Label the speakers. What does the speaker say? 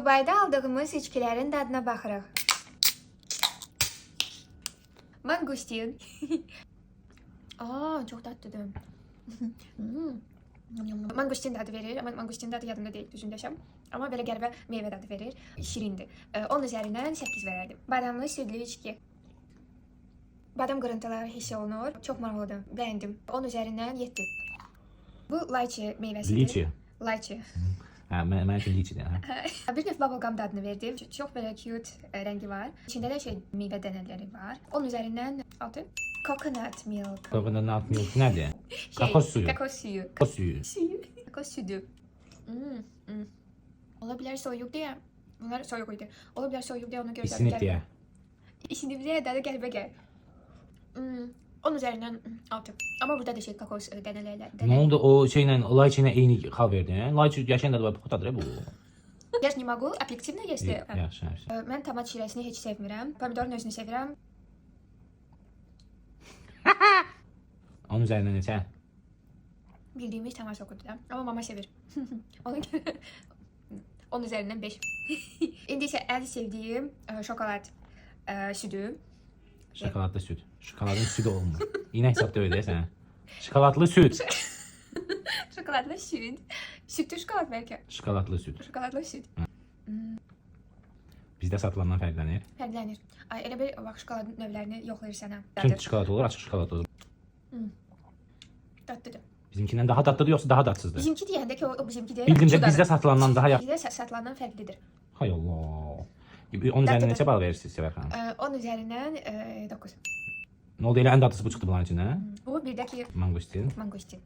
Speaker 1: Dubayda aldığımız içkilərin dadına baxırıq. Mangustin. Aa, çok tatlıdır. Mangustin dadı verir ama mangustin dadı yadımda deyil, düzün desəm. Amma belə qəribə meyvə dadı verir. Şirindir. 10 üzərindən 8 verərdim. Badamlı südlü içki. Badam qırıntıları hiss olunur. Çox maraqlıdır. Bəyəndim. 10 üzərindən 7. Bu layçı meyvəsidir.
Speaker 2: Liçi.
Speaker 1: Layçı.
Speaker 2: Hə, mən üçün liçidir.
Speaker 1: Bir növ bubblegum dadını verdim. Çox belə cute rəngi var. İçində də meyvə dənələri var. 10 üzərindən 6. Coconut milk.
Speaker 2: Coconut milk nədir? Kakos suyu.
Speaker 1: Kakos suyu.
Speaker 2: Kakos suyu.
Speaker 1: Kakos südü. Ola bilər soyuq deyə. Bunlar soyuq idi. Ola bilər soyuq deyə ona görə
Speaker 2: İsinib deyə.
Speaker 1: İsinib deyə dadı qəribə gəlir. 10 üzərindən 6. Amma burada da kakos dənələri.
Speaker 2: Nə oldu o şeylə, layçı ilə eyni xal verdin? Layçı yaşayan da putadır bu.
Speaker 1: Я ж не могу объективно есть.
Speaker 2: Yaxşı, yaxşı.
Speaker 1: Mən tomat şirəsini heç sevmirəm. Pomidorun özünü sevirəm.
Speaker 2: 10 üzərindən neçə?
Speaker 1: Bildiyimiz tomat sokudur da. Amma mama sevir. Ona görə 10 üzərindən 5. İndi isə ən sevdiyim şokolad südü.
Speaker 2: Şokoladlı süd. Şokoladın südü olmur. Yine hesab deyil sən. Şokoladlı süd.
Speaker 1: Şokoladlı süd. Südlü şokolad bəlkə.
Speaker 2: Şokoladlı süd.
Speaker 1: Şokoladlı süd.
Speaker 2: Bizdə satılandan fərqlənir.
Speaker 1: Fərqlənir. Ay, elə bir bax şokoladın növlərini yoxlayır sənə.
Speaker 2: Tüm şokolad olur, açıq şokolad olur.
Speaker 1: Tatlıdır.
Speaker 2: Bizimkindən daha dadlıdır yoxsa daha dadsızdır?
Speaker 1: Bizimki deyəndə ki o bizimkidir.
Speaker 2: Bildim də bizdə satılandan daha yaxşı.
Speaker 1: Bizdə satılandan fərqlidir.
Speaker 2: Hay Allah. 10 üzərindən neçə bal verirsiniz Səvər xanım?
Speaker 1: 10 üzərindən 9.
Speaker 2: Nə oldu elə ən dadlısı bu çıxdı bunların içindən?
Speaker 1: Bu birdəki
Speaker 2: Mangustin.
Speaker 1: mangustin.